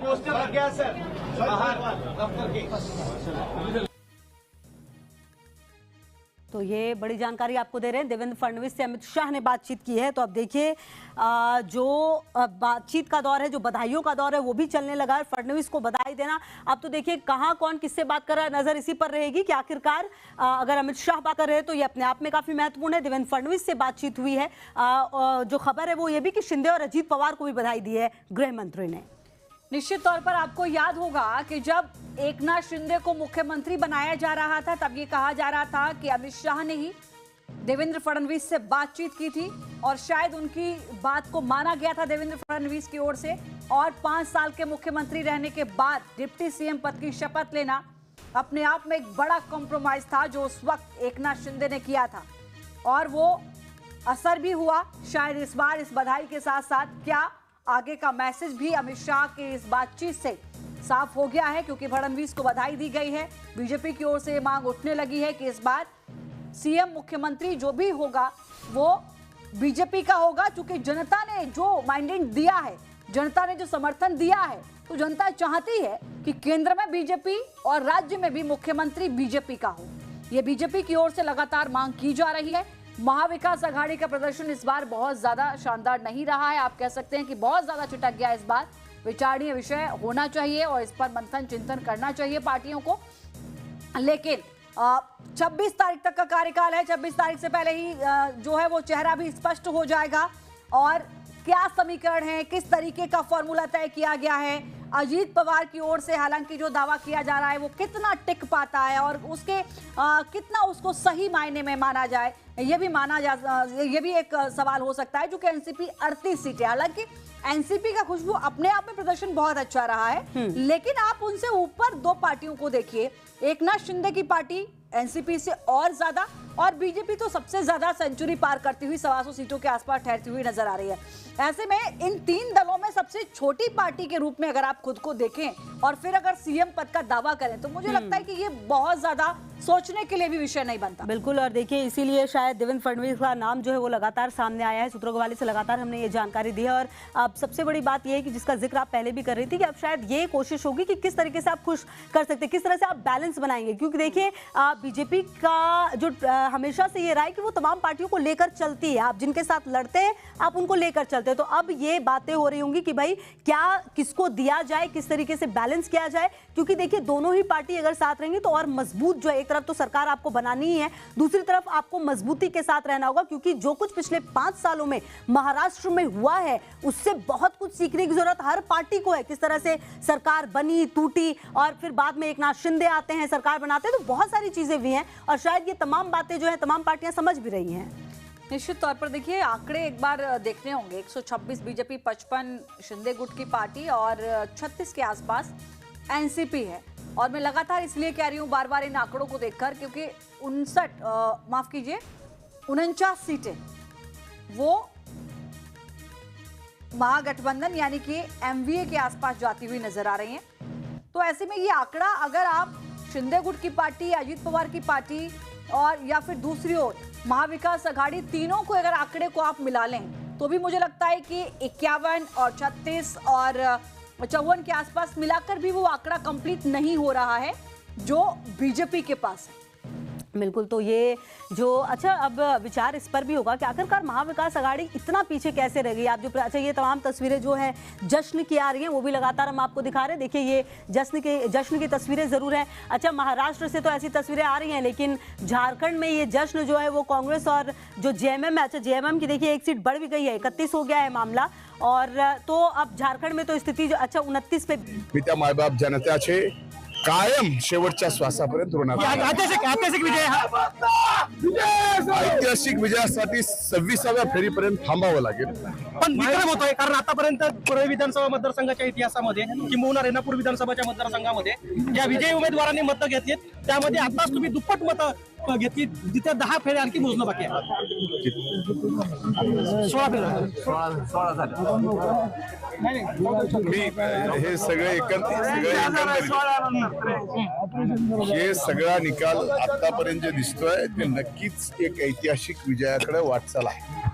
Poster लग गया sir बाहर दफ्तर की। तो ये बड़ी जानकारी आपको दे रहे हैं। देवेंद्र फडणवीस से अमित शाह ने बातचीत की है। तो अब देखिए जो बातचीत का दौर है, जो बधाइयों का दौर है, वो भी चलने लगा है। फडणवीस को बधाई देना, अब तो देखिए कहाँ कौन किससे बात कर रहा है, नजर इसी पर रहेगी कि आखिरकार अगर अमित शाह बात कर रहे हैं तो ये अपने आप में काफी महत्वपूर्ण है। देवेंद्र फडणवीस से बातचीत हुई है। जो खबर है वो ये भी कि शिंदे और अजीत पवार को भी बधाई दी है गृह मंत्री ने। निश्चित तौर पर आपको याद होगा कि जब एकनाथ शिंदे को मुख्यमंत्री बनाया जा रहा था तब ये कहा जा रहा था कि अमित शाह ने ही देवेंद्र फडणवीस से बातचीत की थी और शायद उनकी बात को माना गया था देवेंद्र फडणवीस की ओर से। और 5 साल के मुख्यमंत्री रहने के बाद डिप्टी सीएम पद की शपथ लेना अपने आप में एक बड़ा कॉम्प्रोमाइज था जो उस वक्त एकनाथ शिंदे ने किया था और वो असर भी हुआ। शायद इस बार इस बधाई के साथ साथ क्या आगे का मैसेज भी अमित शाह के इस बातचीत से साफ हो गया है, क्योंकि फडणवीस को बधाई दी गई है। बीजेपी की ओर से मांग उठने लगी है कि इस बार सीएम मुख्यमंत्री जो भी होगा वो बीजेपी का होगा, क्योंकि जनता ने जो मैंडेट दिया है, जनता ने जो समर्थन दिया है, तो जनता चाहती है कि केंद्र में बीजेपी और राज्य में भी मुख्यमंत्री बीजेपी का हो। ये बीजेपी की ओर से लगातार मांग की जा रही है। महाविकास आघाड़ी का प्रदर्शन इस बार बहुत ज्यादा शानदार नहीं रहा है। आप कह सकते हैं कि बहुत ज्यादा चिटक गया इस बार। विचारणीय विषय होना चाहिए और इस पर मंथन चिंतन करना चाहिए पार्टियों को। लेकिन 26 तारीख तक का कार्यकाल है। 26 तारीख से पहले ही जो है वो चेहरा भी स्पष्ट हो जाएगा और क्या समीकरण है, किस तरीके का फॉर्मूला तय किया गया है। अजीत पवार की ओर से हालांकि जो दावा किया जा रहा है वो कितना टिक पाता है और उसके कितना उसको सही मायने में माना जाए, ये भी एक सवाल हो सकता है। जो कि एनसीपी 38 सीटें, हालांकि एनसीपी का खुशबू अपने आप में प्रदर्शन बहुत अच्छा रहा है, लेकिन आप उनसे ऊपर 2 पार्टियों को देखिए। एकनाथ शिंदे की पार्टी एनसीपी से और ज्यादा, और बीजेपी तो सबसे ज्यादा सेंचुरी पार करती हुई 125 सीटों के आसपास ठहरती हुई नजर आ रही है। ऐसे में इन 3 दलों में सबसे छोटी पार्टी के रूप में अगर आप खुद को देखें और फिर अगर सीएम पद का दावा करें तो मुझे लगता है कि ये बहुत ज्यादा सोचने के लिए भी विषय नहीं बनता। बिल्कुल, और देखिए इसीलिए शायद देवेंद्र फडणवीस का नाम जो है वो लगातार सामने आया है। सूत्रों के हवाले से लगातार हमने ये जानकारी दी है। और अब सबसे बड़ी बात ये है कि जिसका जिक्र आप पहले भी कर रही थी कि अब शायद ये कोशिश होगी कि किस तरीके से आप खुश कर सकते हैं, किस तरह से आप बैलेंस बनाएंगे। क्योंकि देखिए बीजेपी का जो हमेशा से ये रहा है कि वो तमाम पार्टियों को लेकर चलती है। आप जिनके साथ लड़ते हैं आप उनको लेकर चलते हैं। तो अब ये बातें हो रही होंगी कि भाई क्या किसको दिया जाए, किस तरीके से बैलेंस किया जाए। क्योंकि देखिए दोनों ही पार्टी अगर साथ रहेंगी तो और मजबूत जो है, एक तरफ तो सरकार आपको बनानी ही है, दूसरी तरफ आपको मजबूती के साथ रहना होगा। क्योंकि जो कुछ पिछले 5 सालों में महाराष्ट्र में हुआ है उससे बहुत कुछ सीखने की जरूरत हर पार्टी को है। किस तरह से सरकार बनी, टूटी और फिर बाद में एकनाथ शिंदे आते हैं, सरकार बनाते हैं, तो बहुत सारी चीजें भी हैं और शायद ये तमाम बातें जो है तमाम पार्टियां समझ भी रही हैं। निश्चित तौर पर देखिए आंकड़े एक बार देखने होंगे। 126 बीजेपी, 55 शिंदे गुट की पार्टी और 36 के आसपास एनसीपी है। और मैं लगातार इसलिए कह रही हूँ बार बार इन आंकड़ों को देखकर, क्योंकि 49 सीटें वो महागठबंधन यानी कि एमवीए के आसपास जाती हुई नजर आ रही हैं। तो ऐसे में ये आंकड़ा अगर आप शिंदे गुट की पार्टी, अजीत पवार की पार्टी और या फिर दूसरी ओर महाविकास आघाड़ी, तीनों को अगर आंकड़े को आप मिला लें तो भी मुझे लगता है कि 51 और 36 और 54 के आसपास मिलाकर भी वो आंकड़ा कंप्लीट नहीं हो रहा है जो बीजेपी के पास है। बिल्कुल, तो ये जो अच्छा अब विचार इस पर भी होगा कि आखिरकार महाविकास आघाड़ी इतना पीछे कैसे रह गई। आप जो अच्छा ये तमाम तस्वीरें जो है जश्न की आ रही हैं वो भी लगातार हम आपको दिखा रहे हैं। देखिए ये जश्न की तस्वीरें जरूर हैं। अच्छा महाराष्ट्र से तो ऐसी तस्वीरें आ रही हैं, लेकिन झारखंड में ये जश्न जो है वो कांग्रेस और जो जेएमएम है, अच्छा जेएमएम की देखिए एक सीट बढ़ भी गई है, 31 हो गया है मामला। और तो अब झारखंड में तो स्थिति जो अच्छा 29 पे पिता माय बाप जनतेचे कायम शेवटच्या श्वासापर्यंत ऋणात ऐतिहासिक विजयासाठी 26व्या फेरीपर्यंत थांबावं लागेल। पण विक्रम होतोय कारण आतापर्यंत परळी विधानसभा मतदारसंघाच्या इतिहासामध्ये किंबहुना रेणापूर विधानसभाच्या मतदारसंघामध्ये ज्या विजयी उमेदवारांनी मतं घेतलीत त्यामध्ये आताच तुम्ही दुप्पट मतं घेतली, तिथे 10 फेऱ्या आणखी मोजणं बाकी आहे। 16 मी हे सगळे हे सगळा निकाल आतापर्यंत जे दिसतोय ते नक्कीच एक ऐतिहासिक विजयाकडे वाटचाल आहे।